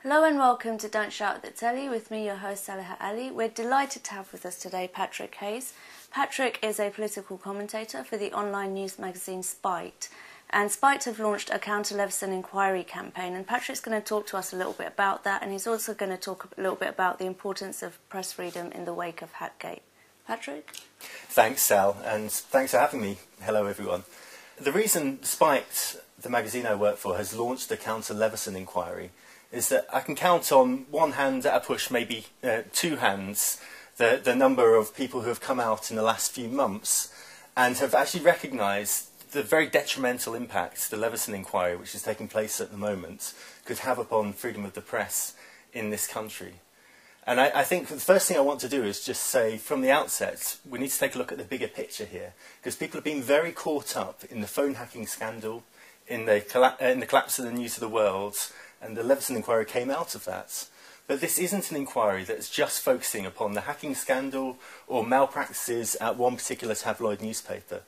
Hello and welcome to Don't Shout at the Telly with me, your host Saliha Ali. We're delighted to have with us today Patrick Hayes. Patrick is a political commentator for the online news magazine Spite. And Spite have launched a counter Leveson Inquiry campaign, and Patrick's going to talk to us a little bit about that, and he's also going to talk a little bit about the importance of press freedom in the wake of Hackgate. Patrick? Thanks, Sal, and thanks for having me. Hello, everyone. The reason Spite, the magazine I work for, has launched a counter Leveson Inquiry is that I can count on one hand at a push, maybe two hands, the number of people who have come out in the last few months and have actually recognised the very detrimental impact the Leveson Inquiry, which is taking place at the moment, could have upon freedom of the press in this country. And I think the first thing I want to do is just say from the outset, we need to take a look at the bigger picture here, because people have been very caught up in the phone hacking scandal, in the collapse of the news of the world, and the Leveson Inquiry came out of that. But this isn't an inquiry that's just focusing upon the hacking scandal or malpractices at one particular tabloid newspaper.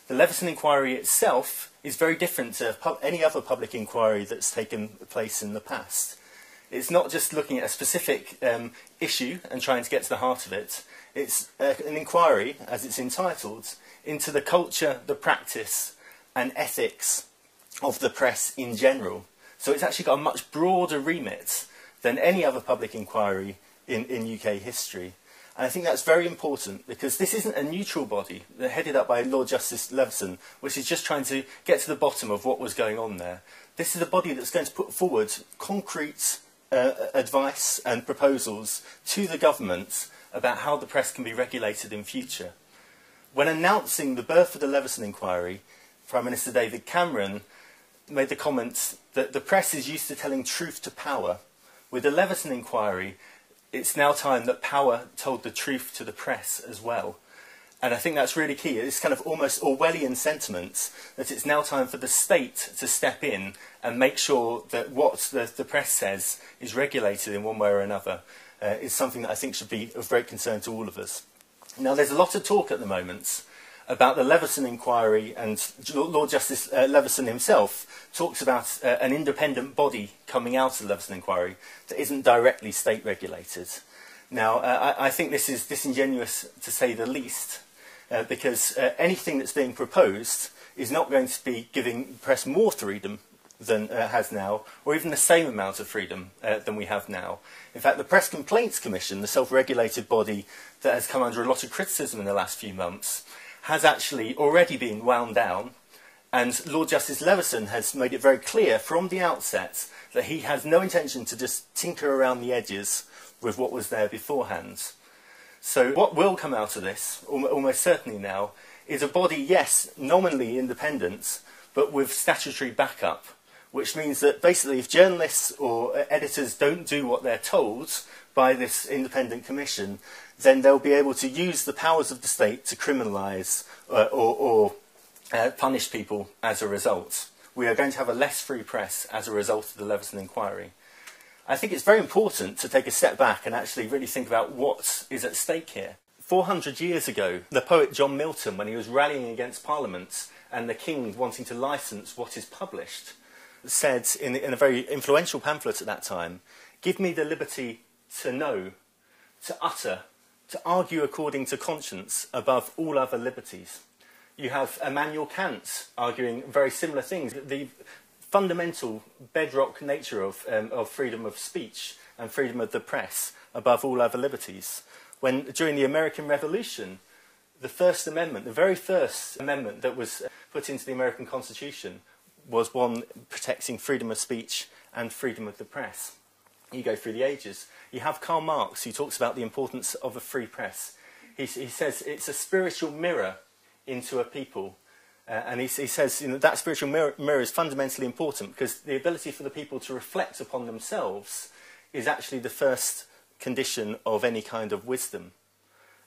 The Leveson Inquiry itself is very different to any other public inquiry that's taken place in the past. It's not just looking at a specific issue and trying to get to the heart of it. It's an inquiry, as it's entitled, into the culture, the practice and ethics of the press in general. So it's actually got a much broader remit than any other public inquiry in UK history. And I think that's very important because this isn't a neutral body headed up by Lord Justice Leveson, which is just trying to get to the bottom of what was going on there. This is a body that's going to put forward concrete advice and proposals to the government about how the press can be regulated in future. When announcing the birth of the Leveson Inquiry, Prime Minister David Cameron made the comment that the press is used to telling truth to power. With the Leveson Inquiry, it's now time that power told the truth to the press as well. And I think that's really key. It's kind of almost Orwellian sentiment that it's now time for the state to step in and make sure that what the press says is regulated in one way or another is something that I think should be of great concern to all of us. Now, there's a lot of talk at the moment about the Leveson Inquiry, and Lord Justice Leveson himself talks about an independent body coming out of the Leveson Inquiry that isn't directly state regulated. Now, I think this is disingenuous to say the least, because anything that's being proposed is not going to be giving the press more freedom than it has now, or even the same amount of freedom than we have now. In fact, the Press Complaints Commission, the self-regulated body that has come under a lot of criticism in the last few months, has actually already been wound down, and Lord Justice Leveson has made it very clear from the outset that he has no intention to just tinker around the edges with what was there beforehand. So what will come out of this, almost certainly now, is a body, yes, nominally independent, but with statutory backup, which means that basically if journalists or editors don't do what they're told by this independent commission, then they'll be able to use the powers of the state to criminalise or punish people as a result. We are going to have a less free press as a result of the Leveson Inquiry. I think it's very important to take a step back and actually really think about what is at stake here. 400 years ago, the poet John Milton, when he was rallying against Parliament and the King wanting to licence what is published, said in a very influential pamphlet at that time, "Give me the liberty to know, to utter, to argue according to conscience above all other liberties." You have Immanuel Kant arguing very similar things. The fundamental bedrock nature of freedom of speech and freedom of the press above all other liberties. When during the American Revolution, the First Amendment, the very first amendment that was put into the American Constitution, was one protecting freedom of speech and freedom of the press. You go through the ages. You have Karl Marx, who talks about the importance of a free press. He says it's a spiritual mirror into a people. And he says, you know, that spiritual mirror is fundamentally important because the ability for the people to reflect upon themselves is actually the first condition of any kind of wisdom.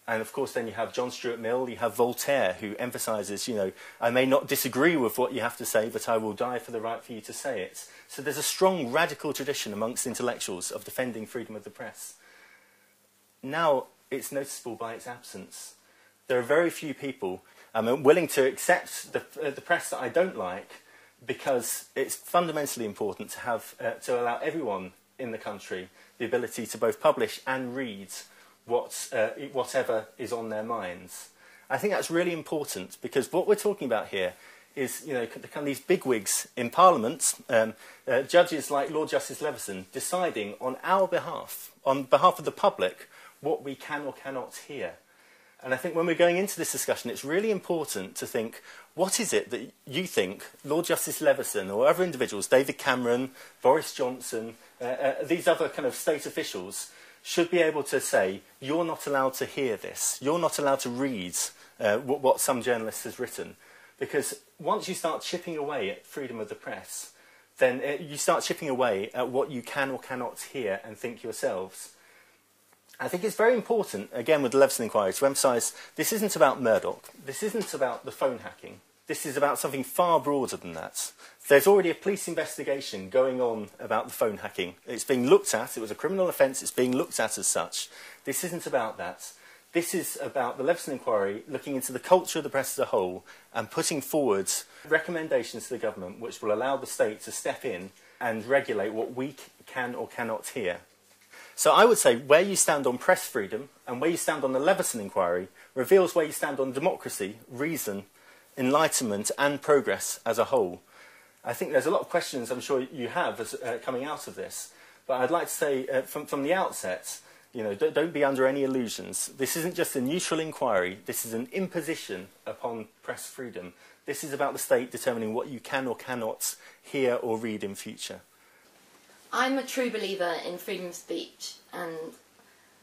And of course then you have John Stuart Mill, you have Voltaire, who emphasises, you know, I may not disagree with what you have to say, but I will die for the right for you to say it. So there's a strong radical tradition amongst intellectuals of defending freedom of the press. Now it's noticeable by its absence. There are very few people willing to accept the press that I don't like, because it's fundamentally important to have to allow everyone in the country the ability to both publish and read whatever is on their minds. I think that's really important, because what we're talking about here is, you know, kind of these bigwigs in Parliament, judges like Lord Justice Leveson, deciding on our behalf, on behalf of the public, what we can or cannot hear. And I think when we're going into this discussion, it's really important to think, what is it that you think Lord Justice Leveson or other individuals, David Cameron, Boris Johnson, these other kind of state officials, should be able to say, you're not allowed to hear this, you're not allowed to read what some journalist has written. Because once you start chipping away at freedom of the press, then you start chipping away at what you can or cannot hear and think yourselves. I think it's very important, again with the Leveson Inquiry, to emphasise this isn't about Murdoch, this isn't about the phone hacking, this is about something far broader than that. There's already a police investigation going on about the phone hacking. It's being looked at, it was a criminal offence, it's being looked at as such. This isn't about that. This is about the Leveson Inquiry looking into the culture of the press as a whole and putting forward recommendations to the government which will allow the state to step in and regulate what we can or cannot hear. So I would say where you stand on press freedom and where you stand on the Leveson Inquiry reveals where you stand on democracy, reason, enlightenment and progress as a whole. I think there's a lot of questions I'm sure you have coming out of this, but I'd like to say from the outset, you know, don't be under any illusions. This isn't just a neutral inquiry, this is an imposition upon press freedom. This is about the state determining what you can or cannot hear or read in future. I'm a true believer in freedom of speech, and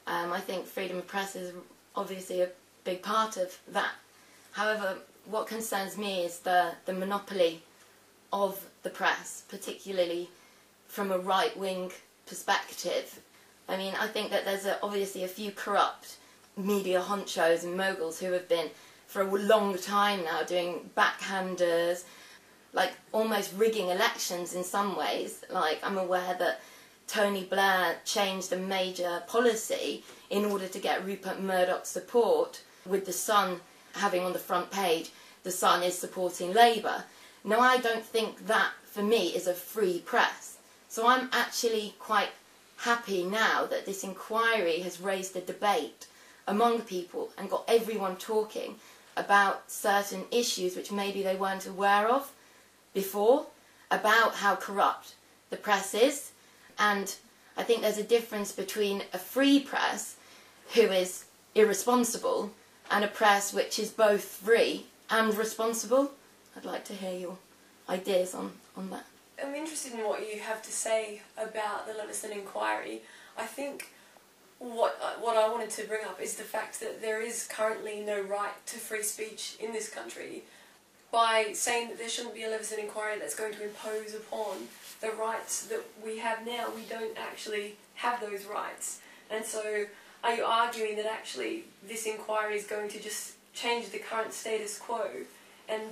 I think freedom of press is obviously a big part of that. However, what concerns me is the monopoly of the press, particularly from a right-wing perspective. I mean, I think that there's obviously a few corrupt media honchos and moguls who have been for a long time now doing backhanders, like almost rigging elections in some ways. Like, I'm aware that Tony Blair changed a major policy in order to get Rupert Murdoch's support, with The Sun having on the front page, The Sun is supporting Labour. Now, I don't think that, for me, is a free press. So I'm actually quite happy now that this inquiry has raised a debate among people and got everyone talking about certain issues which maybe they weren't aware of before, about how corrupt the press is. And I think there's a difference between a free press who is irresponsible and a press which is both free and responsible. I'd like to hear your ideas on that. I'm interested in what you have to say about the Leveson Inquiry. I think what I wanted to bring up is the fact that there is currently no right to free speech in this country. By saying that there shouldn't be a Leveson Inquiry that's going to impose upon the rights that we have now, we don't actually have those rights. And so are you arguing that actually this inquiry is going to just change the current status quo? And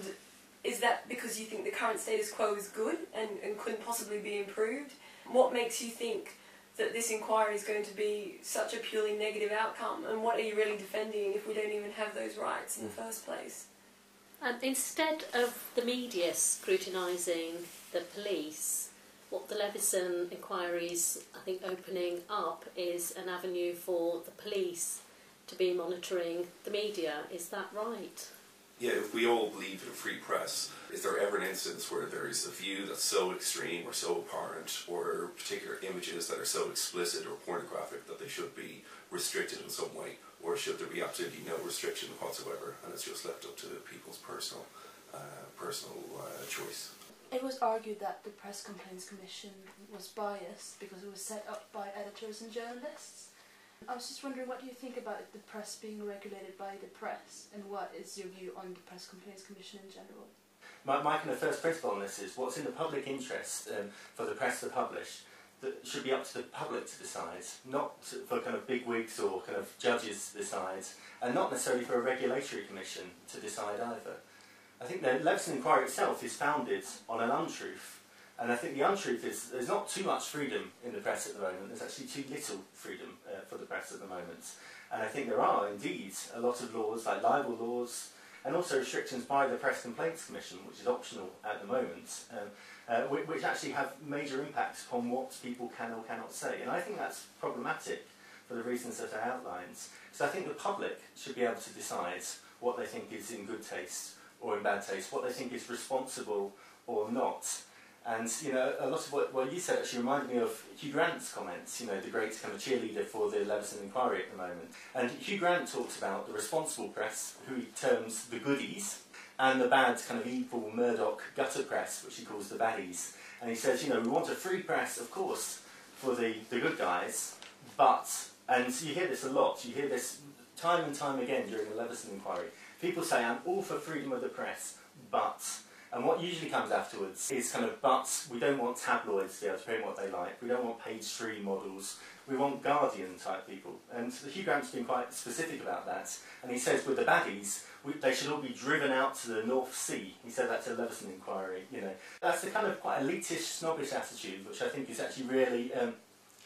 is that because you think the current status quo is good and couldn't possibly be improved? What makes you think that this inquiry is going to be such a purely negative outcome? And what are you really defending if we don't even have those rights in the first place? Instead of the media scrutinising the police, what the Leveson Inquiry is, I think, opening up is an avenue for the police to be monitoring the media. Is that right? Yeah, if we all believe in a free press, is there ever an instance where there is a view that's so extreme or so apparent, or particular images that are so explicit or pornographic that they should be restricted in some way? Or should there be absolutely no restriction whatsoever, and it's just left up to people's personal choice? It was argued that the Press Complaints Commission was biased because it was set up by editors and journalists. I was just wondering, what do you think about the press being regulated by the press, and what is your view on the Press Complaints Commission in general? My kind of first principle on this is what's in the public interest for the press to publish that should be up to the public to decide, not for kind of bigwigs or kind of judges to decide, and not necessarily for a regulatory commission to decide either. I think the Leveson Inquiry itself is founded on an untruth. And I think the untruth is there's not too much freedom in the press at the moment. There's actually too little freedom for the press at the moment. And I think there are indeed a lot of laws, like libel laws, and also restrictions by the Press Complaints Commission, which is optional at the moment, which actually have major impacts upon what people can or cannot say. And I think that's problematic for the reasons that I outlined. So I think the public should be able to decide what they think is in good taste or in bad taste, what they think is responsible or not. And, you know, a lot of what you said actually reminded me of Hugh Grant's comments, you know, the great kind of cheerleader for the Leveson Inquiry at the moment. And Hugh Grant talks about the responsible press, who he terms the goodies, and the bad kind of evil Murdoch gutter press, which he calls the baddies. And he says, you know, we want a free press, of course, for the good guys, but, and you hear this a lot, you hear this time and time again during the Leveson Inquiry. People say, I'm all for freedom of the press, but... And what usually comes afterwards is kind of, but we don't want tabloids to be able to print what they like, we don't want page 3 models, we want Guardian type people. And Hugh Grant's been quite specific about that, and he says with the baddies, they should all be driven out to the North Sea. He said that to the Leveson Inquiry, you know. That's the kind of quite elitish, snobbish attitude, which I think is actually really,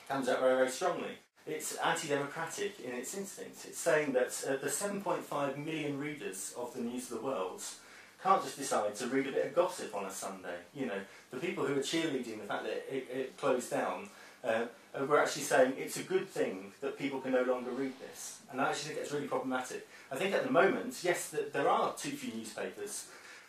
comes out very, very strongly. It's anti-democratic in its instinct. It's saying that the 7.5 million readers of the News of the World can't just decide to read a bit of gossip on a Sunday. You know, the people who are cheerleading the fact that it closed down were actually saying it's a good thing that people can no longer read this. And I actually think it's really problematic. I think at the moment, yes, there are too few newspapers,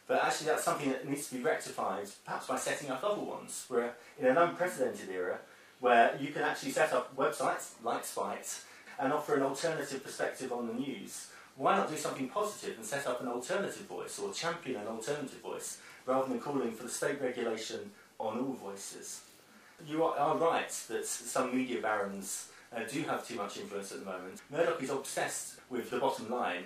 but actually that's something that needs to be rectified, perhaps by setting up other ones. We're in an unprecedented era where you can actually set up websites like Spite and offer an alternative perspective on the news. Why not do something positive and set up an alternative voice or champion an alternative voice rather than calling for the state regulation on all voices? You are right that some media barons do have too much influence at the moment. Murdoch is obsessed with the bottom line.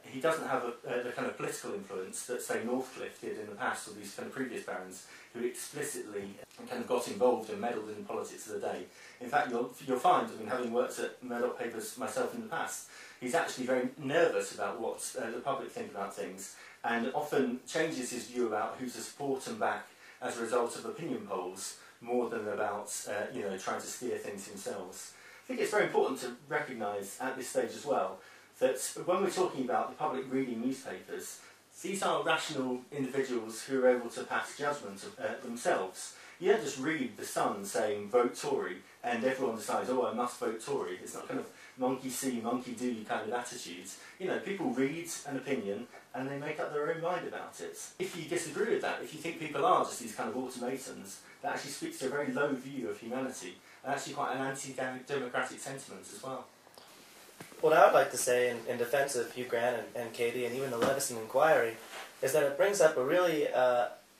He doesn't have the kind of political influence that, say, Northcliffe did in the past, or these kind of previous barons who explicitly kind of got involved and meddled in the politics of the day. In fact, you'll find, I mean, having worked at Murdoch papers myself in the past, he's actually very nervous about what the public think about things, and often changes his view about who to support and back as a result of opinion polls, more than about you know, trying to steer things themselves. I think it's very important to recognise at this stage as well that when we're talking about the public reading newspapers, these are rational individuals who are able to pass judgment themselves. You don't just read The Sun saying vote Tory and everyone decides, oh, I must vote Tory. It's not kind of monkey see, monkey do kind of attitudes. You know, people read an opinion and they make up their own mind about it. If you disagree with that, if you think people are just these kind of automatons, that actually speaks to a very low view of humanity, and actually quite an anti-democratic sentiment as well. What I would like to say in defense of Hugh Grant and Katie and even the Leveson Inquiry is that it brings up a really,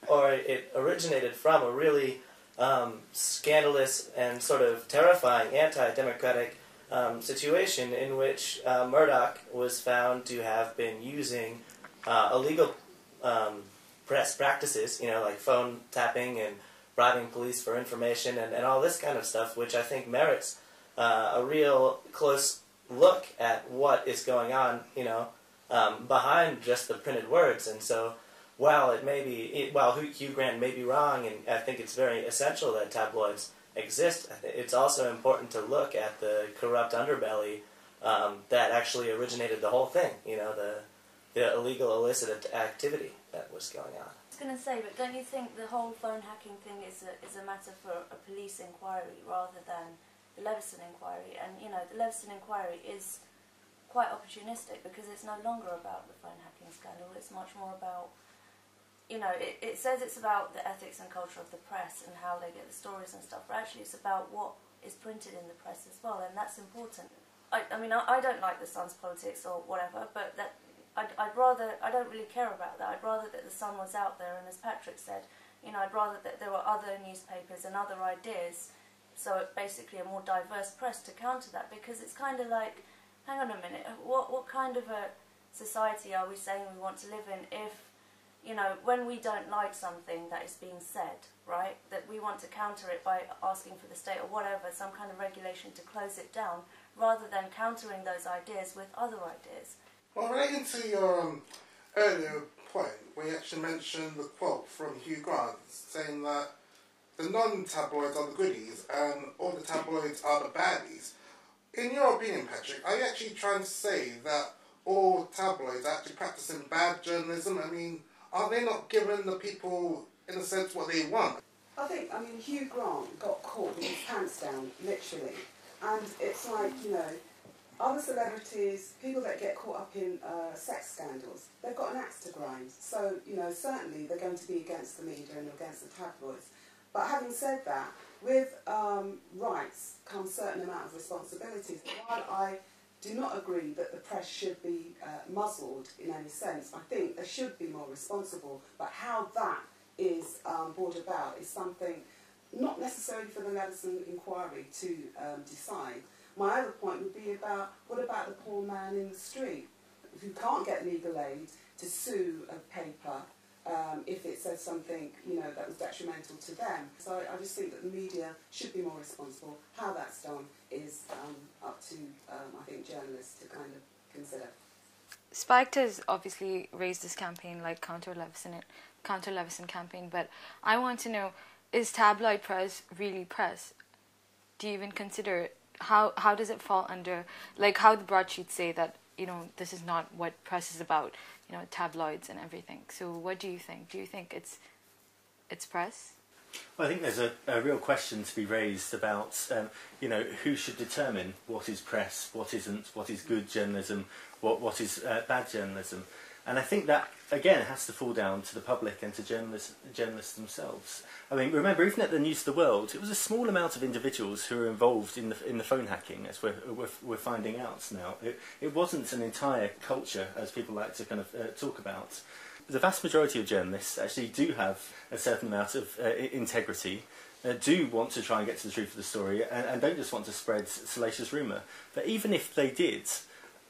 or it originated from a really scandalous and sort of terrifying anti-democratic situation in which Murdoch was found to have been using illegal press practices, you know, like phone tapping and bribing police for information and all this kind of stuff, which I think merits a real close look at what is going on, you know, behind just the printed words. And so, while Hugh Grant may be wrong, and I think it's very essential that tabloids exist, it's also important to look at the corrupt underbelly that actually originated the whole thing, you know, the illegal illicit activity that was going on. I was going to say, but don't you think the whole phone hacking thing is a matter for a police inquiry rather than the Leveson Inquiry? And, you know, the Leveson Inquiry is quite opportunistic because it's no longer about the phone hacking scandal. It's much more about, you know, it says it's about the ethics and culture of the press and how they get the stories and stuff, but actually it's about what is printed in the press as well, and that's important. I mean, I don't like the Sun's politics or whatever, but that I'd rather, I don't really care about that. I'd rather that the Sun was out there, and as Patrick said, you know, I'd rather that there were other newspapers and other ideas, so basically a more diverse press to counter that, because it's kind of like, hang on a minute, what kind of a society are we saying we want to live in if, you know, when we don't like something that is being said, right, that we want to counter it by asking for the state or whatever, some kind of regulation to close it down, rather than countering those ideas with other ideas. Well, relating to your earlier point, we actually mentioned the quote from Hugh Grant saying that the non-tabloids are the goodies and all the tabloids are the baddies. In your opinion, Patrick, are you actually trying to say that all tabloids actually practicing bad journalism? I mean, are they not giving the people, in a sense, what they want? I mean, Hugh Grant got caught with his pants down, literally. And it's like, you know, other celebrities, people that get caught up in sex scandals, they've got an axe to grind. So, you know, certainly they're going to be against the media and against the tabloids. But having said that, with rights comes a certain amount of responsibilities. While I do not agree that the press should be muzzled in any sense, I think they should be more responsible. But how that is brought about is something not necessarily for the Leveson Inquiry to decide. My other point would be about, what about the poor man in the street who can't get legal aid to sue a paper if it says something, you know, that was detrimental to them. So I just think that the media should be more responsible. How that's done is up to, I think, journalists to kind of consider. Spiked has obviously raised this campaign, like counter Leveson campaign, but I want to know, is tabloid press really press? Do you even consider it? How does it fall under, like how the broadsheets say that, you know, this is not what press is about, you know, tabloids and everything. So what do you think? Do you think it's press? Well, I think there's a real question to be raised about, you know, who should determine what is press, what isn't, what is good journalism, what is bad journalism. And I think that, again, has to fall down to the public and to journalists themselves. I mean, remember, even at the News of the World, it was a small amount of individuals who were involved in the phone hacking, as we're finding out now. It wasn't an entire culture, as people like to kind of talk about. The vast majority of journalists actually do have a certain amount of integrity, do want to try and get to the truth of the story, and don't just want to spread salacious rumour. But even if they did,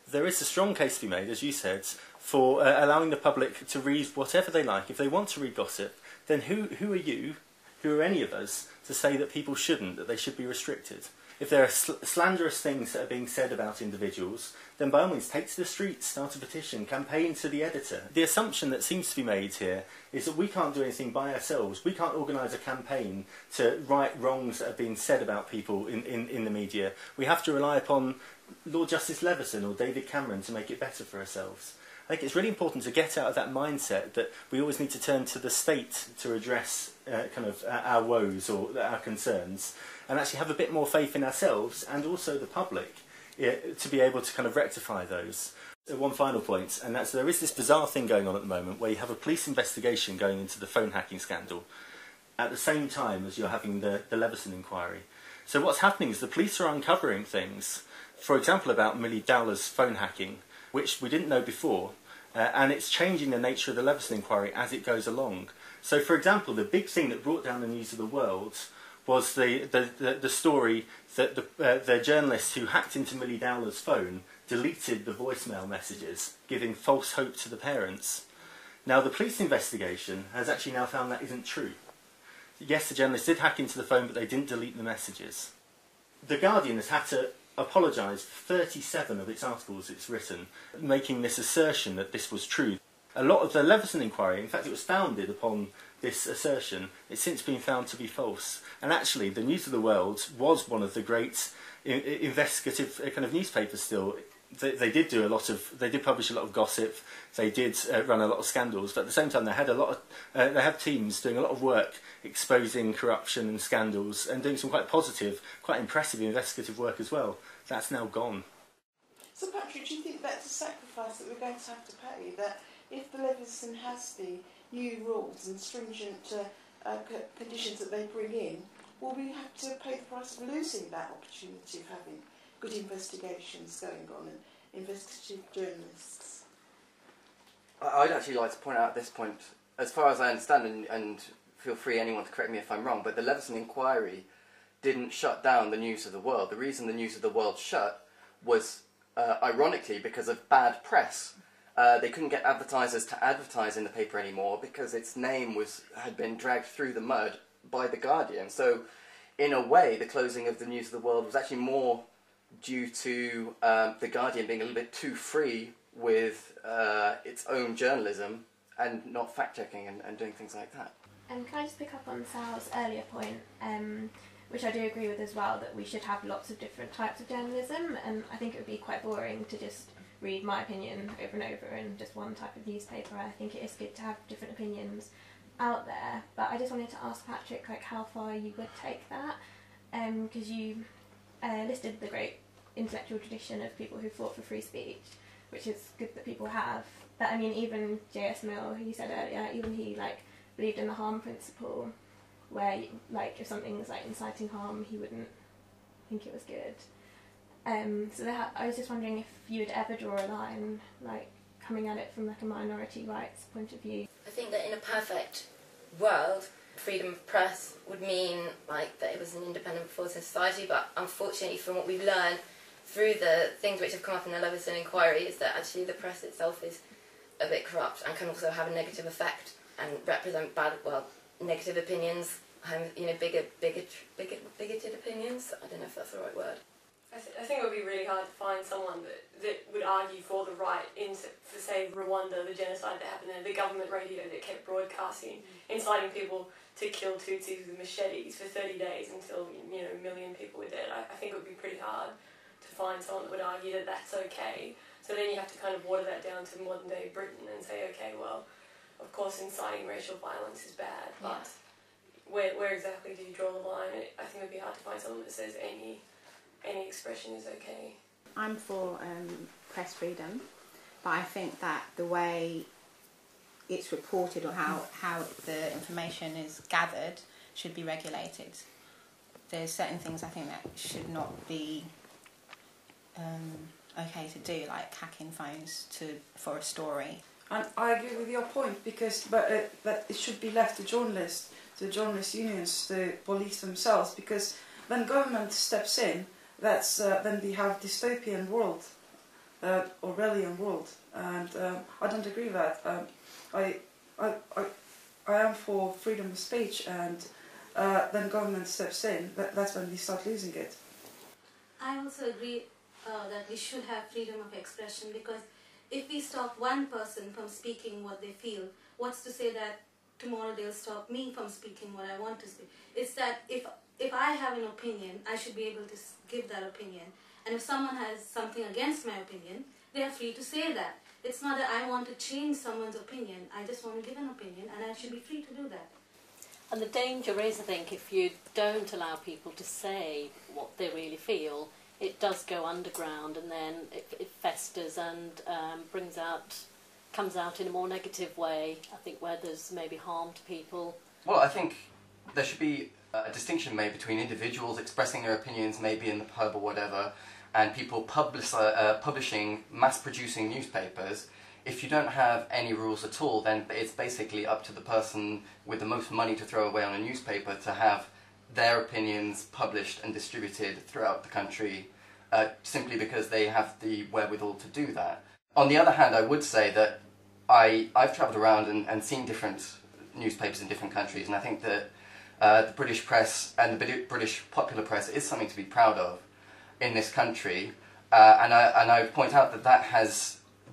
there is a strong case to be made, as you said, for allowing the public to read whatever they like. If they want to read gossip, then who are you, who are any of us, to say that people shouldn't, that they should be restricted? If there are slanderous things that are being said about individuals, then by all means take to the streets, start a petition, campaign to the editor. The assumption that seems to be made here is that we can't do anything by ourselves. We can't organise a campaign to right wrongs that have been said about people in the media. We have to rely upon Lord Justice Leveson or David Cameron to make it better for ourselves. I think it's really important to get out of that mindset that we always need to turn to the state to address our woes or our concerns, and actually have a bit more faith in ourselves and also the public to be able to kind of rectify those. One final point, and that's there is this bizarre thing going on at the moment where you have a police investigation going into the phone hacking scandal at the same time as you're having the Leveson inquiry. So what's happening is the police are uncovering things, for example about Millie Dowler's phone hacking, which we didn't know before, and it's changing the nature of the Leveson inquiry as it goes along. So, for example, the big thing that brought down the News of the World was the story that the journalist who hacked into Millie Dowler's phone deleted the voicemail messages, giving false hope to the parents. Now, the police investigation has actually now found that isn't true. Yes, the journalist did hack into the phone, but they didn't delete the messages. The Guardian has had to apologise for 37 of its articles it's written, making this assertion that this was true. A lot of the Leveson inquiry, in fact it was founded upon this assertion, it's since been found to be false. And actually the News of the World was one of the great investigative kind of newspapers still. They did publish a lot of gossip, they did run a lot of scandals, but at the same time they had teams doing a lot of work exposing corruption and scandals and doing some quite positive, quite impressive investigative work as well. That's now gone. So Patrick, do you think that's a sacrifice that we're going to have to pay? That if the Leveson has the new rules and stringent conditions that they bring in, will we have to pay the price of losing that opportunity of having good investigations going on and investigative journalists? I'd actually like to point out at this point, as far as I understand, and feel free anyone to correct me if I'm wrong, but the Leveson inquiry didn't shut down the News of the World. The reason the News of the World shut was, ironically, because of bad press. They couldn't get advertisers to advertise in the paper anymore because its name had been dragged through the mud by The Guardian. So, in a way, the closing of the News of the World was actually more due to The Guardian being a little bit too free with its own journalism and not fact-checking and doing things like that. Can I just pick up on Sal's earlier point, which I do agree with as well, that we should have lots of different types of journalism, and I think it would be quite boring to just read my opinion over and over in just one type of newspaper. I think it is good to have different opinions out there. But I just wanted to ask Patrick, like, how far you would take that, because you listed the great intellectual tradition of people who fought for free speech, which is good that people have. But I mean, even J.S. Mill, who you said earlier, even he believed in the harm principle, where if something was inciting harm, he wouldn't think it was good. So I was just wondering if you would ever draw a line, coming at it from a minority rights point of view. I think that in a perfect world, freedom of press would mean that it was an independent force in society, but unfortunately from what we've learned through the things which have come up in the Leveson Inquiry is that actually the press itself is a bit corrupt and can also have a negative effect and represent negative opinions, bigoted opinions. I don't know if that's the right word. I think it would be really hard to find someone that would argue for the right for, say, Rwanda, the genocide that happened there, the government radio that kept broadcasting, inciting people to kill Tutsis with machetes for 30 days until, a million people were dead. I think it would be pretty hard to find someone that would argue that that's okay. So then you have to kind of water that down to modern day Britain and say, okay, well, of course inciting racial violence is bad, but where exactly do you draw the line? I think it would be hard to find someone that says any expression is okay. I'm for press freedom, but I think that the way it's reported or how the information is gathered should be regulated. There's certain things I think that should not be okay to do, like hacking phones for a story. And I agree with your point, but it should be left to journalists, the journalist unions, the police themselves, because when government steps in, that's when we have dystopian world, Orwellian world, and I don't agree with that. I am for freedom of speech, and when government steps in, that's when we start losing it. I also agree that we should have freedom of expression, because if we stop one person from speaking what they feel, what's to say that tomorrow they'll stop me from speaking what I want to speak? It's that if I have an opinion, I should be able to give that opinion. And if someone has something against my opinion, they are free to say that. It's not that I want to change someone's opinion. I just want to give an opinion, and I should be free to do that. And the danger is, I think, if you don't allow people to say what they really feel, it does go underground, and then it festers and comes out in a more negative way, I think, where there's maybe harm to people. Well, I think there should be a distinction made between individuals expressing their opinions, maybe in the pub or whatever, and people publishing, mass-producing newspapers. If you don't have any rules at all, then it's basically up to the person with the most money to throw away on a newspaper to have their opinions published and distributed throughout the country, simply because they have the wherewithal to do that. On the other hand, I would say that I've travelled around and seen different newspapers in different countries, and I think that the British press and the British popular press is something to be proud of in this country, and I point out that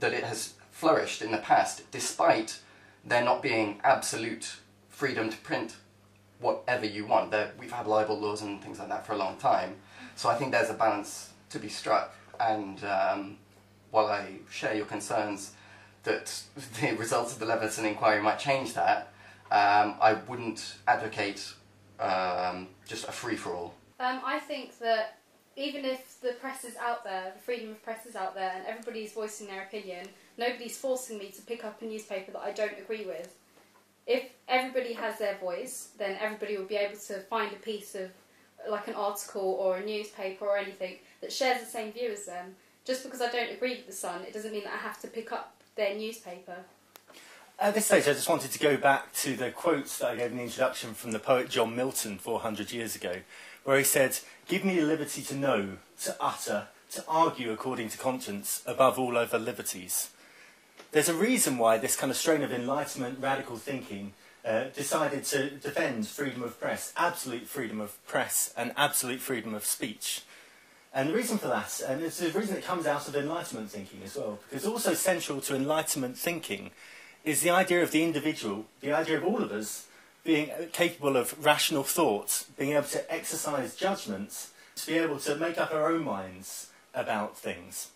it has flourished in the past, despite there not being absolute freedom to print whatever you want. We've had libel laws and things like that for a long time, so I think there's a balance to be struck, and while I share your concerns that the results of the Leveson Inquiry might change that, I wouldn't advocate just a free-for-all. I think that even if the press is out there, the freedom of press is out there, and everybody's voicing their opinion, nobody's forcing me to pick up a newspaper that I don't agree with. If everybody has their voice, then everybody will be able to find a piece of, like an article or a newspaper or anything, that shares the same view as them. Just because I don't agree with The Sun, it doesn't mean that I have to pick up their newspaper. At this stage, I just wanted to go back to the quotes that I gave in the introduction from the poet John Milton 400 years ago, where he said, "Give me the liberty to know, to utter, to argue according to conscience, above all other liberties." There's a reason why this kind of strain of Enlightenment, radical thinking, decided to defend freedom of press, absolute freedom of press, and absolute freedom of speech. And the reason for that, and it's the reason it comes out of Enlightenment thinking as well, because also central to Enlightenment thinking is the idea of the individual, the idea of all of us being capable of rational thought, being able to exercise judgments, to be able to make up our own minds about things.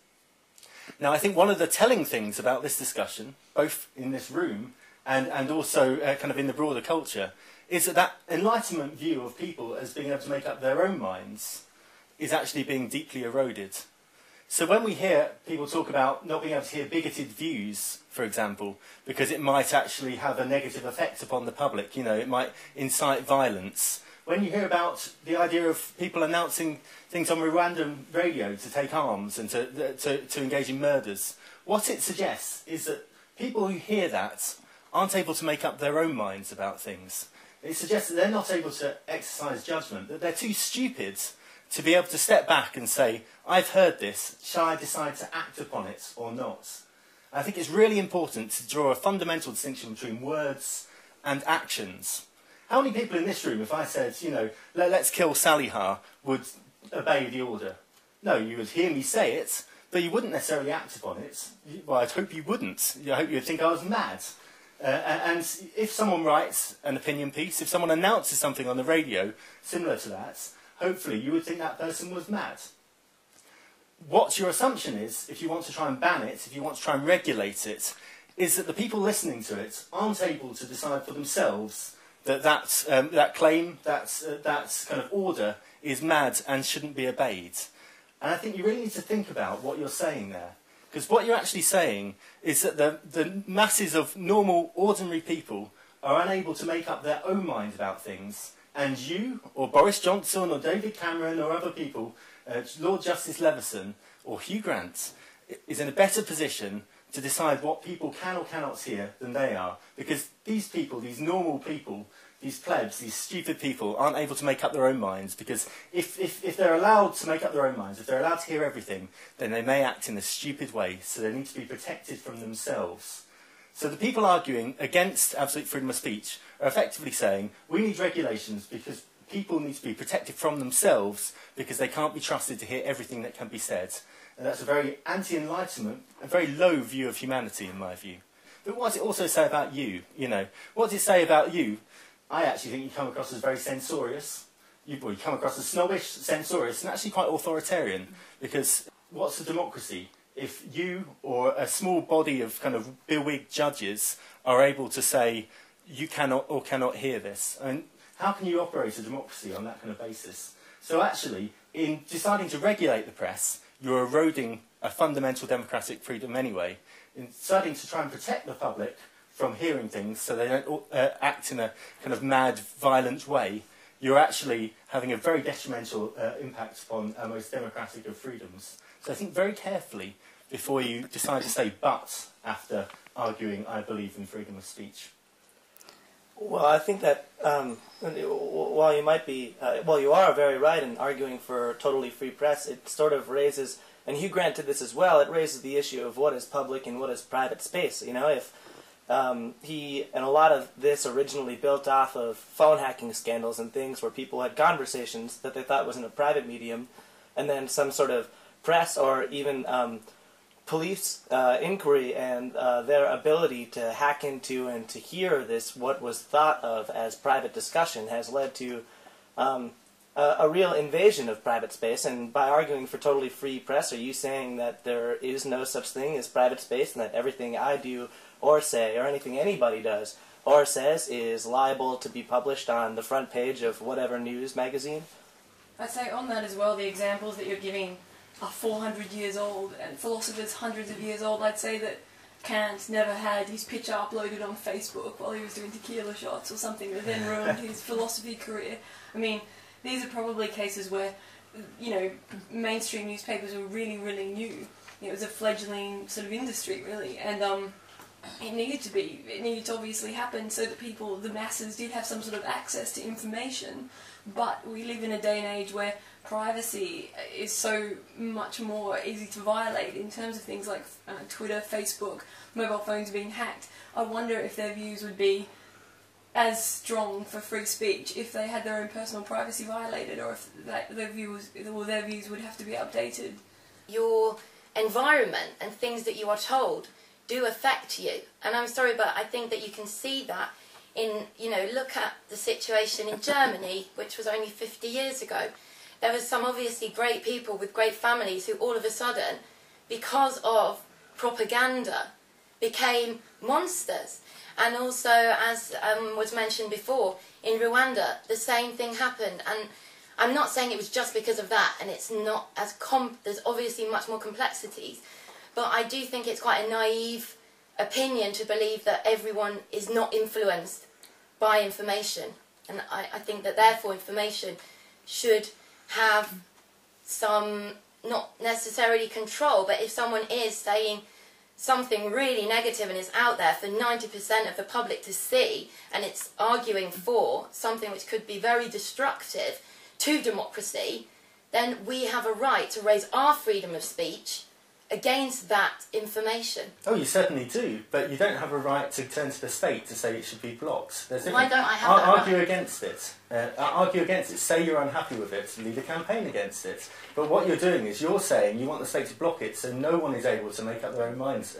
Now, I think one of the telling things about this discussion, both in this room and also kind of in the broader culture, is that Enlightenment view of people as being able to make up their own minds is actually being deeply eroded. So when we hear people talk about not being able to hear bigoted views, for example, because it might actually have a negative effect upon the public, you know, it might incite violence. When you hear about the idea of people announcing things on Rwandan radio to take arms and to engage in murders, what it suggests is that people who hear that aren't able to make up their own minds about things. It suggests that they're not able to exercise judgment, that they're too stupid to be able to step back and say, I've heard this, shall I decide to act upon it or not? I think it's really important to draw a fundamental distinction between words and actions. How many people in this room, if I said, you know, let's kill Salihar, would obey the order? No, you would hear me say it, but you wouldn't necessarily act upon it. Well, I'd hope you wouldn't. I hope you'd think I was mad. And if someone writes an opinion piece, if someone announces something on the radio similar to that, hopefully you would think that person was mad. What your assumption is, if you want to try and ban it, if you want to try and regulate it, is that the people listening to it aren't able to decide for themselves that that claim, that kind of order is mad and shouldn't be obeyed. And I think you really need to think about what you're saying there. Because what you're actually saying is that the masses of normal, ordinary people are unable to make up their own minds about things, and you, or Boris Johnson, or David Cameron, or other people, Lord Justice Leveson, or Hugh Grant, is in a better position to decide what people can or cannot hear than they are. Because these people, these normal people, these plebs, these stupid people, aren't able to make up their own minds. Because if they're allowed to make up their own minds, if they're allowed to hear everything, then they may act in a stupid way. So they need to be protected from themselves. So the people arguing against absolute freedom of speech are effectively saying, we need regulations because people need to be protected from themselves because they can't be trusted to hear everything that can be said. And that's a very anti-enlightenment, a very low view of humanity in my view. But what does it also say about you? You know, what does it say about you? I actually think you come across as very censorious. You come across as snobbish, censorious, and actually quite authoritarian. Because what's a democracy if you or a small body of kind of bewigged judges are able to say you cannot or cannot hear this? And how can you operate a democracy on that kind of basis? So actually, in deciding to regulate the press, you're eroding a fundamental democratic freedom anyway. In deciding to try and protect the public from hearing things so they don't act in a kind of mad, violent way, you're actually having a very detrimental impact upon our most democratic of freedoms. So I think very carefully before you decide to say but after arguing I believe in freedom of speech. Well, I think that while you might be, well, you are very right in arguing for totally free press, it sort of raises, and Hugh Grant did this as well, it raises the issue of what is public and what is private space. You know, if he, and a lot of this originally built off of phone hacking scandals and things where people had conversations that they thought was in a private medium, and then some sort of press or even police inquiry and their ability to hack into and to hear this, what was thought of as private discussion, has led to a real invasion of private space. And by arguing for totally free press, are you saying that there is no such thing as private space and that everything I do or say or anything anybody does or says is liable to be published on the front page of whatever news magazine? I'd say on that as well, the examples that you're giving are 400 years old, and philosophers hundreds of years old. I'd say that Kant never had his picture uploaded on Facebook while he was doing tequila shots or something that then ruined his philosophy career. I mean, these are probably cases where, you know, mainstream newspapers were really, really new. It was a fledgling sort of industry, really, and it needed to obviously happen so that people, the masses, did have some sort of access to information. But we live in a day and age where privacy is so much more easy to violate in terms of things like Twitter, Facebook, mobile phones being hacked. I wonder if their views would be as strong for free speech if they had their own personal privacy violated, or if their views would have to be updated. Your environment and things that you are told do affect you. And I'm sorry, but I think that you can see that in, you know, look at the situation in Germany, which was only 50 years ago. There was some obviously great people with great families who all of a sudden because of propaganda, became monsters. And also, as was mentioned before, in Rwanda, the same thing happened. And I'm not saying it was just because of that, and it's not as there's obviously much more complexities, but I do think it's quite a naive opinion to believe that everyone is not influenced by information. And I think that therefore information should have some, not necessarily control, but if someone is saying something really negative and is out there for 90% of the public to see, and it's arguing for something which could be very destructive to democracy, then we have a right to raise our freedom of speech against that information. Oh, you certainly do, but you don't have a right to turn to the state to say it should be blocked. Why don't I have that Argue right? against it. Argue against it. Say you're unhappy with it. Lead a campaign against it. But what you're doing is you're saying you want the state to block it so no one is able to make up their own minds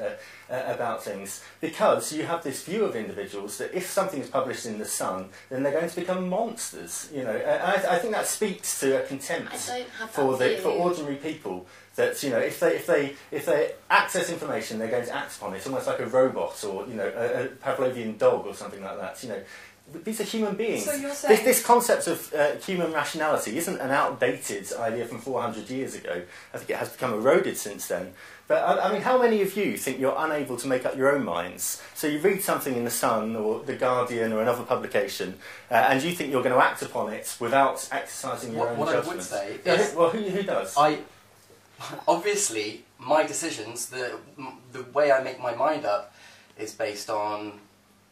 about things. Because you have this view of individuals that if something is published in The Sun, then they're going to become monsters. You know, I think that speaks to a contempt for ordinary people. That, you know, if they access information, they're going to act upon it. It's almost like a robot or, you know, a Pavlovian dog or something like that. You know, these are human beings. So you're saying this concept of human rationality isn't an outdated idea from 400 years ago. I think it has become eroded since then. But, I mean, how many of you think you're unable to make up your own minds? So you read something in The Sun or The Guardian or another publication, and you think you're going to act upon it without exercising your own judgment. What I would say is... Well, who does? Obviously, my decisions, the way I make my mind up, is based on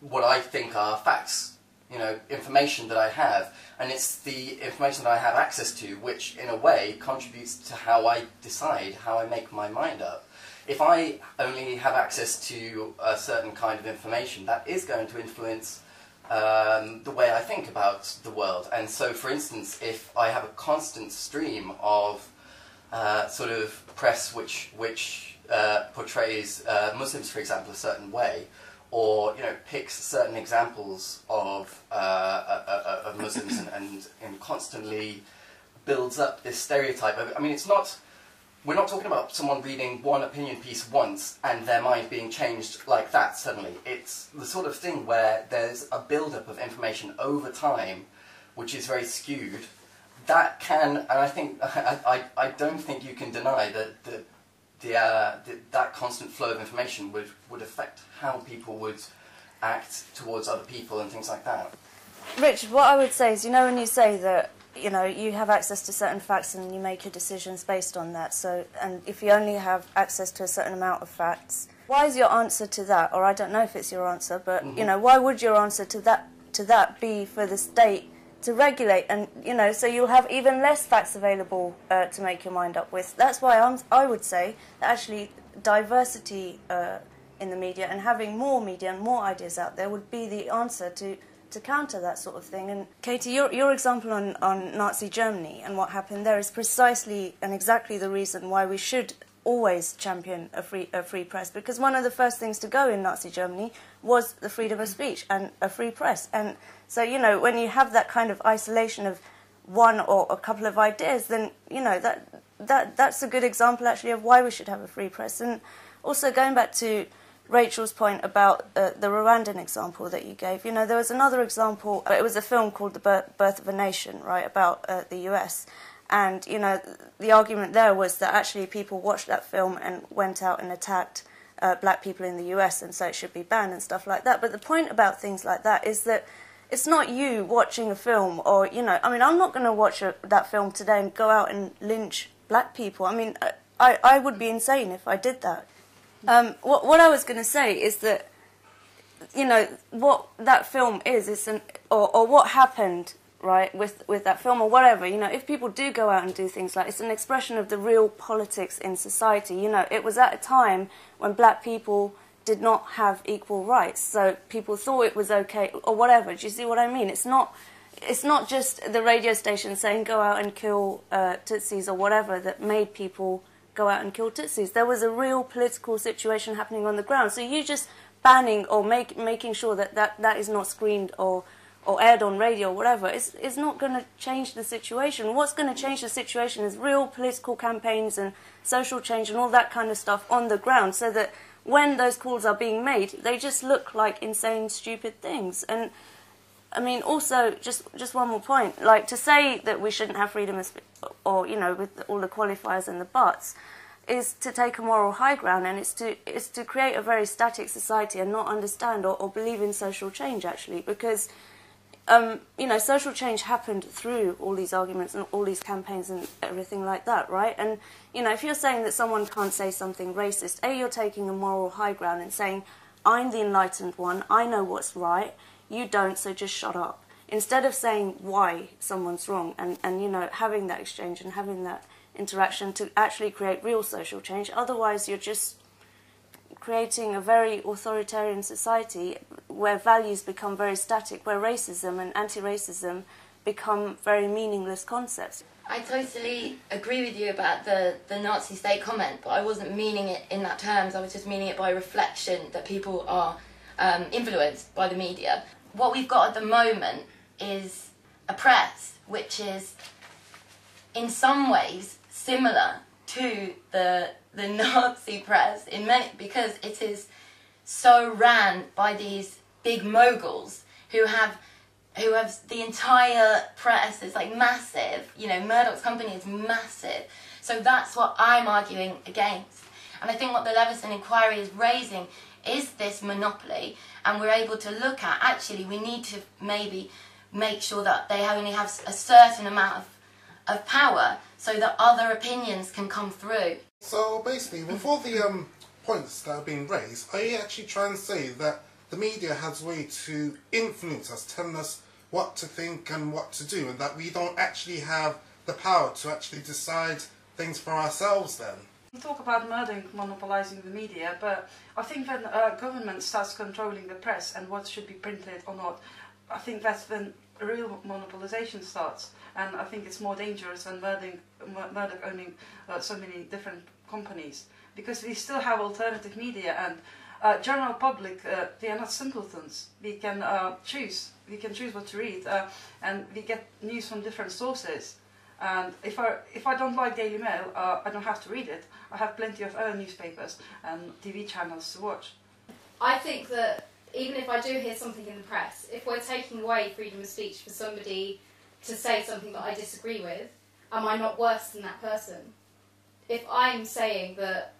what I think are facts, you know, information that I have, and it's the information that I have access to, which in a way contributes to how I decide, how I make my mind up. If I only have access to a certain kind of information, that is going to influence the way I think about the world. And so, for instance, if I have a constant stream of sort of press which portrays Muslims, for example, a certain way, or, you know, picks certain examples of Muslims and constantly builds up this stereotype. I mean, we're not talking about someone reading one opinion piece once and their mind being changed like that suddenly. It's the sort of thing where there's a build-up of information over time, which is very skewed. That can, and I think, I don't think you can deny that that constant flow of information would affect how people would act towards other people and things like that. Rich, what I would say is, you know, when you say that, you know, you have access to certain facts and you make your decisions based on that, so, and if you only have access to a certain amount of facts, why is your answer to that, or I don't know if it's your answer, but, you know, why would your answer to that be for the state to regulate, and, you know, so you'll have even less facts available to make your mind up with? That's why I would say that actually diversity in the media and having more media and more ideas out there would be the answer to counter that sort of thing. And Katie, your example on Nazi Germany and what happened there is precisely and exactly the reason why we should always champion a free press, because one of the first things to go in Nazi Germany was the freedom of speech and a free press. And so, you know, when you have that kind of isolation of one or a couple of ideas, then, you know, that's a good example actually of why we should have a free press. And also going back to Rachel's point about the Rwandan example that you gave, you know, there was another example. It was a film called The Birth of a Nation, right, about the US. And, you know, the argument there was that actually people watched that film and went out and attacked black people in the US, and so it should be banned and stuff like that. But the point about things like that is that it's not you watching a film or, you know, I mean, I'm not going to watch that film today and go out and lynch black people. I mean, I would be insane if I did that. What I was going to say is that, you know, what that film is or what happened, right, with that film or whatever, you know, if people do go out and do things like, it's an expression of the real politics in society. You know, it was at a time when black people did not have equal rights, so people thought it was okay or whatever. Do you see what I mean? It's not just the radio station saying go out and kill Tutsis or whatever that made people go out and kill Tutsis. There was a real political situation happening on the ground. So you just banning or making sure that is not screened or or aired on radio or whatever, is not going to change the situation. What's going to change the situation is real political campaigns and social change and all that kind of stuff on the ground, so that when those calls are being made, they just look like insane, stupid things. And I mean, also, just one more point, like, to say that we shouldn't have freedom of speech, or, you know, with all the qualifiers and the buts, is to take a moral high ground, and it's to create a very static society and not understand or believe in social change, actually, because you know, social change happened through all these arguments and all these campaigns and everything like that, right? And, you know, if you're saying that someone can't say something racist, you're taking a moral high ground and saying, I'm the enlightened one, I know what's right, you don't, so just shut up. Instead of saying why someone's wrong and you know, having that exchange and having that interaction to actually create real social change. Otherwise, you're just creating a very authoritarian society where values become very static, where racism and anti-racism become very meaningless concepts. I totally agree with you about the Nazi state comment, but I wasn't meaning it in that terms. I was just meaning it by reflection that people are influenced by the media. What we've got at the moment is a press which is in some ways similar to the Nazi press in many, because it is so ran by these big moguls who have the entire press is like massive. You know, Murdoch's company is massive. So that's what I'm arguing against. And I think what the Leveson Inquiry is raising is this monopoly, and we're able to look at, actually, we need to maybe make sure that they only have a certain amount of power so that other opinions can come through. So basically, with all the points that have been raised, are you actually trying to say that the media has a way to influence us, telling us what to think and what to do, and that we don't actually have the power to actually decide things for ourselves then? We talk about Murdoch monopolising the media, but I think when government starts controlling the press and what should be printed or not, I think that's when real monopolisation starts. And I think it's more dangerous than Murdoch owning so many different companies, because we still have alternative media, and general public, they are not simpletons. We can choose. We can choose what to read, and we get news from different sources. And if I don't like Daily Mail, I don't have to read it. I have plenty of other newspapers and TV channels to watch. I think that even if I do hear something in the press, if we're taking away freedom of speech for somebody to say something that I disagree with, am I not worse than that person? If I'm saying that,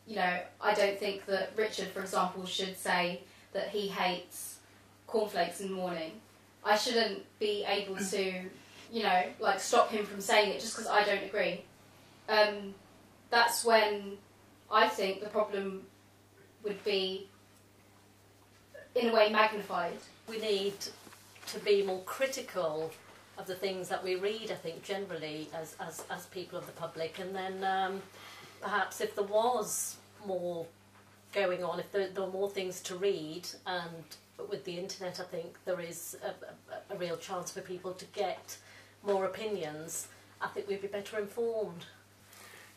you know, I don't think that Richard, for example, should say that he hates cornflakes in the morning, I shouldn't be able to, you know, like, stop him from saying it just because I don't agree. That's when I think the problem would be, in a way, magnified. We need to be more critical of the things that we read, I think, generally, as people of the public. And then perhaps if there was more going on, if there were more things to read, and with the internet, I think there is a real chance for people to get more opinions. I think we'd be better informed.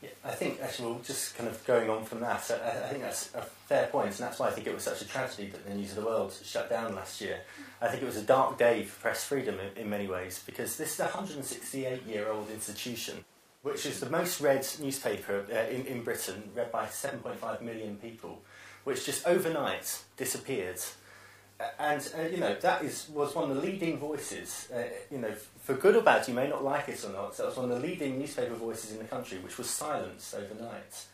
Yeah, I think, actually, well, just kind of going on from that, I think that's a fair point, and that's why I think it was such a tragedy that the News of the World shut down last year. I think it was a dark day for press freedom in many ways, because this is a 168-year-old institution, which is the most read newspaper in Britain, read by 7.5 million people, which just overnight disappeared. And you know, that was one of the leading voices, you know, for good or bad, you may not like it or not, that was one of the leading newspaper voices in the country, which was silenced overnight.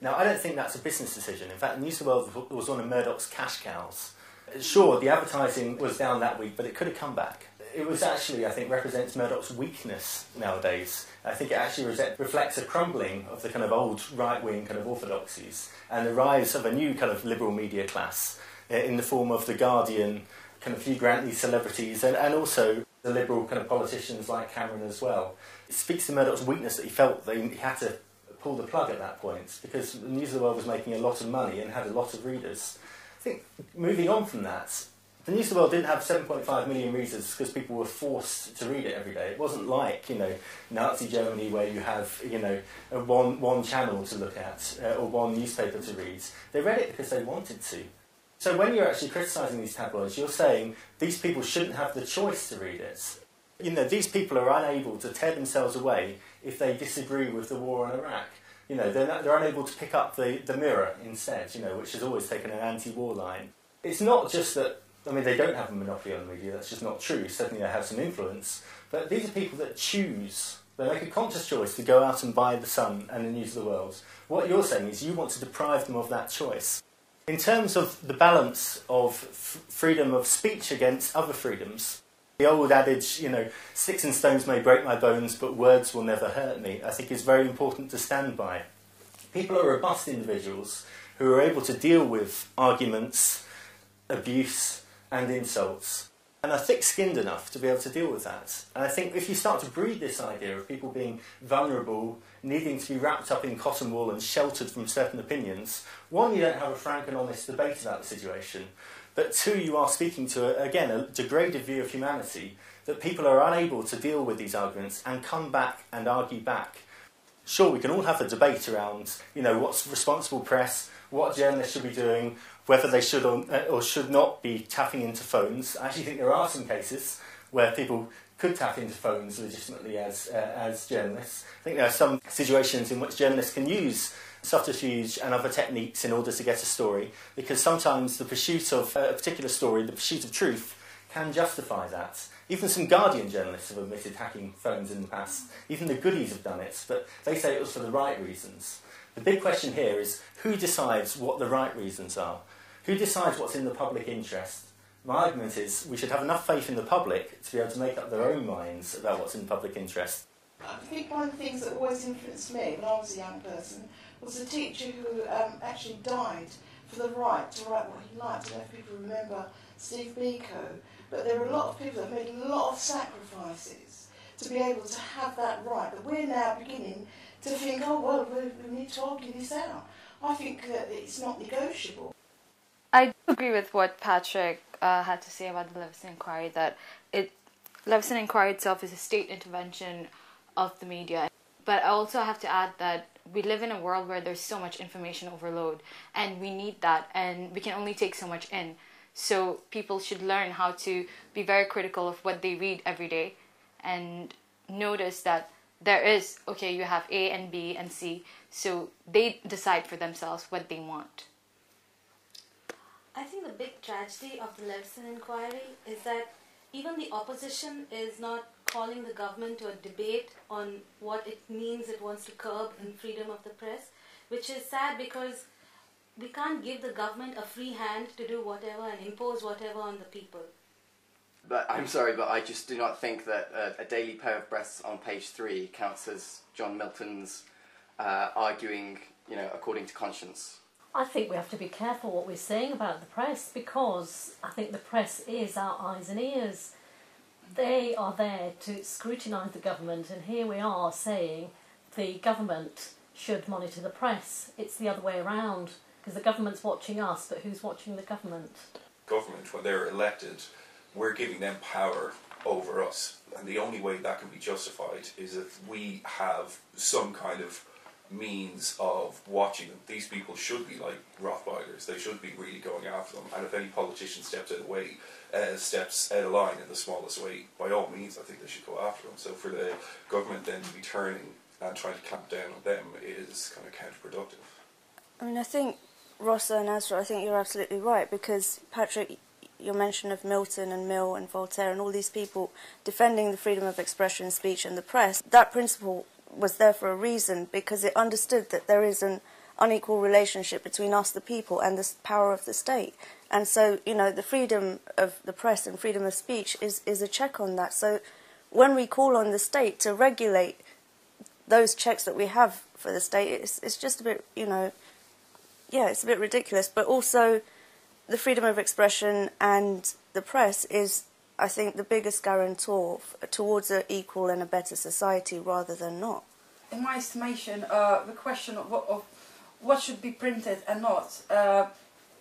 Now, I don't think that's a business decision. In fact, the News of the World was one of Murdoch's cash cows. Sure, the advertising was down that week, but it could have come back. It was actually, I think, represents Murdoch's weakness nowadays. I think it actually reflects a crumbling of the kind of old right-wing kind of orthodoxies and the rise of a new kind of liberal media class in the form of The Guardian, kind of Hugh Grantley celebrities, and also the liberal kind of politicians like Cameron as well. It speaks to Murdoch's weakness that he felt that he had to pull the plug at that point, because the News of the World was making a lot of money and had a lot of readers. I think, moving on from that, the News of the World didn't have 7.5 million readers because people were forced to read it every day. It wasn't like, you know, Nazi Germany, where you have, you know, one channel to look at or one newspaper to read. They read it because they wanted to. So when you're actually criticising these tabloids, you're saying these people shouldn't have the choice to read it. You know, these people are unable to tear themselves away if they disagree with the war in Iraq. You know, they're unable to pick up the Mirror instead, you know, which has always taken an anti-war line. It's not just that, I mean, they don't have a monopoly on the media, that's just not true. Certainly they have some influence. But these are people that choose, they make a conscious choice to go out and buy The Sun and the News of the World. What you're saying is you want to deprive them of that choice. In terms of the balance of freedom of speech against other freedoms, the old adage, you know, sticks and stones may break my bones, but words will never hurt me, I think is very important to stand by. People are robust individuals who are able to deal with arguments, abuse and insults, and are thick-skinned enough to be able to deal with that. And I think if you start to breed this idea of people being vulnerable, needing to be wrapped up in cotton wool and sheltered from certain opinions, one, you don't have a frank and honest debate about the situation, but two, you are speaking to, again, a degraded view of humanity, that people are unable to deal with these arguments and come back and argue back. Sure, we can all have a debate around, you know, what's responsible press, what journalists should be doing, whether they should or should not be tapping into phones. I actually think there are some cases where people could tap into phones legitimately as journalists. I think there are some situations in which journalists can use subterfuge and other techniques in order to get a story, because sometimes the pursuit of a particular story, the pursuit of truth, can justify that. Even some Guardian journalists have admitted hacking phones in the past. Even the goodies have done it, but they say it was for the right reasons. The big question here is, who decides what the right reasons are? Who decides what's in the public interest? My argument is we should have enough faith in the public to be able to make up their own minds about what's in the public interest. I think one of the things that always influenced me when I was a young person was a teacher who actually died for the right to write what he liked. I don't know if people remember Steve Biko, but there are a lot of people that made a lot of sacrifices to be able to have that right. But we're now beginning to think, oh, well, we need to argue this out. I think that it's not negotiable. I do agree with what Patrick had to say about the Leveson Inquiry, that Leveson Inquiry itself is a state intervention of the media. But I also have to add that we live in a world where there's so much information overload, and we need that, and we can only take so much in. So people should learn how to be very critical of what they read every day, and notice that there is, okay, you have A and B and C, so they decide for themselves what they want. I think the big tragedy of the Leveson Inquiry is that even the opposition is not calling the government to a debate on what it means it wants to curb in freedom of the press, which is sad because we can't give the government a free hand to do whatever and impose whatever on the people. But I'm sorry, but I just do not think that a daily pair of breasts on page 3 counts as John Milton's arguing, you know, according to conscience. I think we have to be careful what we're saying about the press, because I think the press is our eyes and ears. They are there to scrutinise the government, and here we are saying the government should monitor the press. It's the other way around, because the government's watching us, but who's watching the government? Government, when they're elected, we're giving them power over us, and the only way that can be justified is if we have some kind of means of watching them. These people should be like Rottweilers. They should be really going after them, and if any politician steps out of line in the smallest way, by all means I think they should go after them. So for the government then to be turning and trying to clamp down on them is kind of counterproductive. I mean, I think, Rossa and Azra, I think you're absolutely right, because Patrick, your mention of Milton and Mill and Voltaire and all these people defending the freedom of expression, speech and the press, that principle was there for a reason, because it understood that there is an unequal relationship between us, the people, and the power of the state. And so, you know, the freedom of the press and freedom of speech is a check on that. So when we call on the state to regulate those checks that we have for the state, it's just a bit, you know, yeah, it's a bit ridiculous. But also the freedom of expression and the press is, I think, the biggest guarantor towards an equal and a better society rather than not. In my estimation, the question of what should be printed and not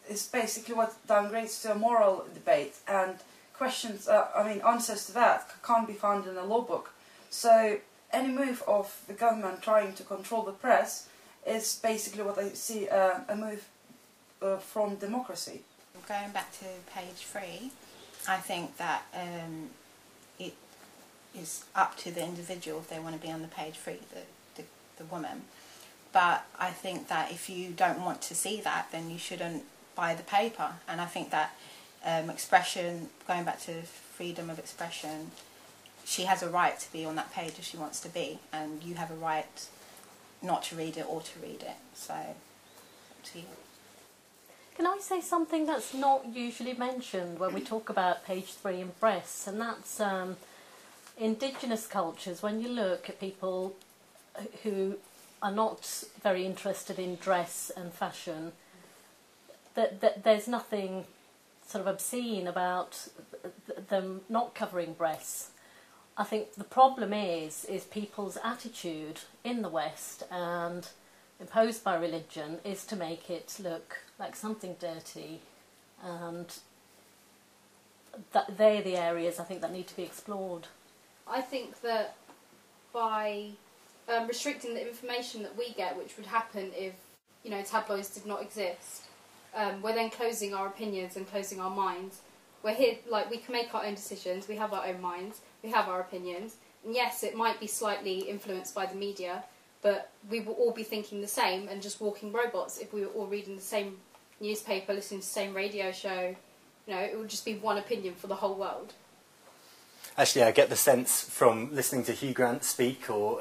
is basically what downgrades to a moral debate, and questions, answers to that can't be found in a law book. So any move of the government trying to control the press is basically what I see a move from democracy. going back to page 3, I think that it is up to the individual if they want to be on the page 3, the woman. But I think that if you don't want to see that, then you shouldn't buy the paper. And I think that expression, going back to freedom of expression, she has a right to be on that page if she wants to be, and you have a right not to read it or to read it. So, up to you. Can I say something that's not usually mentioned when we talk about page 3 in press, and that's indigenous cultures. When you look at people who are not very interested in dress and fashion, that there's nothing sort of obscene about them not covering breasts. I think the problem is people's attitude in the West and imposed by religion is to make it look like something dirty, and that they're the areas I think that need to be explored. I think that by restricting the information that we get, which would happen if, you know, tabloids did not exist, we're then closing our opinions and closing our minds. We're here, like, we can make our own decisions, we have our own minds, we have our opinions, and yes, it might be slightly influenced by the media, but we will all be thinking the same and just walking robots if we were all reading the same newspaper, listening to the same radio show. You know, it would just be one opinion for the whole world. Actually, I get the sense from listening to Hugh Grant speak or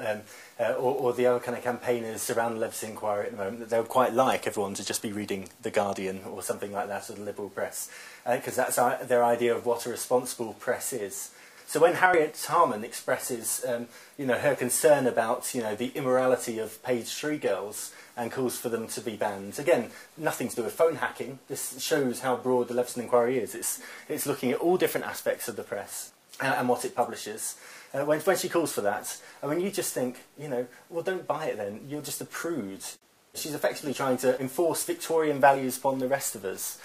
the other kind of campaigners around the Leveson Inquiry at the moment that they would quite like everyone to just be reading The Guardian or something like that, or the liberal press, because that's their idea of what a responsible press is. So when Harriet Harman expresses, her concern about, the immorality of page 3 girls and calls for them to be banned, again, nothing to do with phone hacking. This shows how broad the Leveson Inquiry is. It's looking at all different aspects of the press and what it publishes. When she calls for that, I mean, you just think, well, don't buy it then. You're just a prude. She's effectively trying to enforce Victorian values upon the rest of us.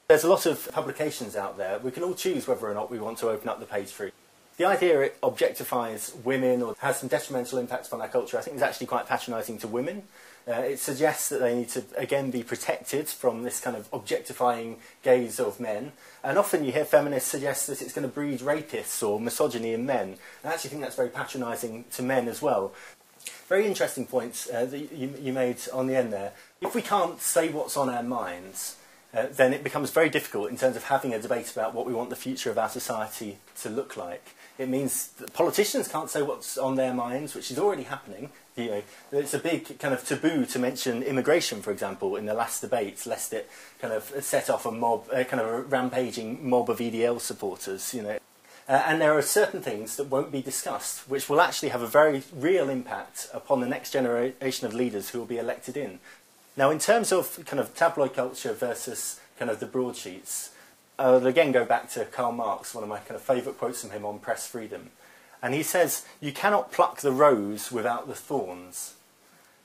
There's a lot of publications out there. We can all choose whether or not we want to open up the page 3. The idea it objectifies women or has some detrimental impacts on our culture, I think, is actually quite patronising to women. It suggests that they need to, again, be protected from this kind of objectifying gaze of men. And often you hear feminists suggest that it's going to breed rapists or misogyny in men. And I actually think that's very patronising to men as well. Very interesting points that you made on the end there. If we can't say what's on our minds, then it becomes very difficult in terms of having a debate about what we want the future of our society to look like. It means that politicians can't say what's on their minds, which is already happening. It's a big kind of taboo to mention immigration, for example, in the last debates, lest it kind of set off a mob, kind of a rampaging mob of EDL supporters. And there are certain things that won't be discussed, which will actually have a very real impact upon the next generation of leaders who will be elected in. Now, in terms of kind of tabloid culture versus kind of the broadsheets, I would again go back to Karl Marx, one of my kind of favourite quotes from him on press freedom. And he says, "You cannot pluck the rose without the thorns."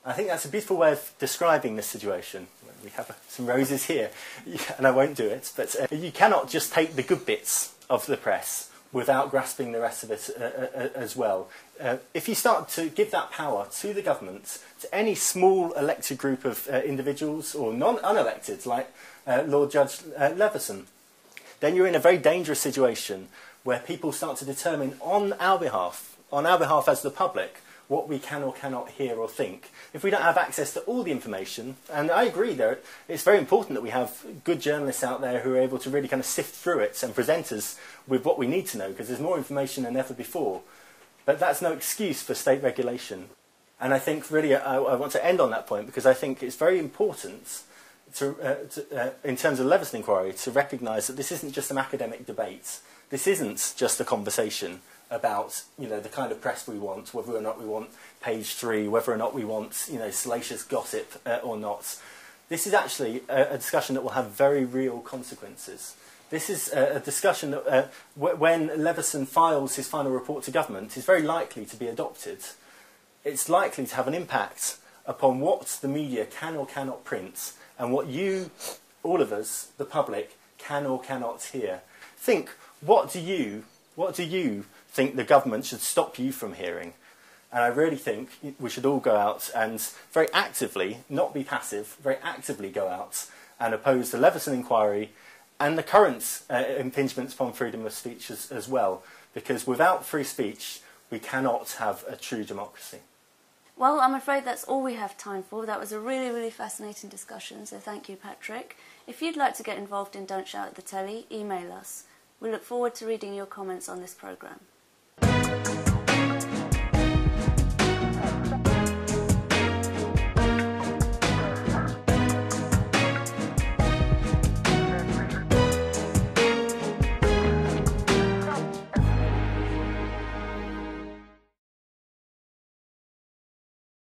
I think that's a beautiful way of describing this situation. We have some roses here, and I won't do it, but you cannot just take the good bits of the press without grasping the rest of it as well. If you start to give that power to the government, to any small elected group of individuals or unelected, like Lord Judge Leveson, then you're in a very dangerous situation where people start to determine on our behalf as the public, what we can or cannot hear or think. If we don't have access to all the information, and I agree there, it's very important that we have good journalists out there who are able to really kind of sift through it and present us with what we need to know, because there's more information than ever before. But that's no excuse for state regulation. And I think really I want to end on that point, because I think it's very important in terms of the Leveson Inquiry to recognise that this isn't just an academic debate. This isn't just a conversation about the kind of press we want, whether or not we want page 3, whether or not we want salacious gossip or not. This is actually a discussion that will have very real consequences. This is a discussion that when Leveson files his final report to government is very likely to be adopted. It's likely to have an impact upon what the media can or cannot print and what you, all of us, the public, can or cannot hear. Think, what do you think the government should stop you from hearing? And I really think we should all go out and very actively, not be passive, very actively go out and oppose the Leveson Inquiry and the current impingements upon freedom of speech as well, because without free speech we cannot have a true democracy. Well, I'm afraid that's all we have time for. That was a really, really fascinating discussion, so thank you, Patrick. If you'd like to get involved in Don't Shout at the Telly, email us. We look forward to reading your comments on this programme.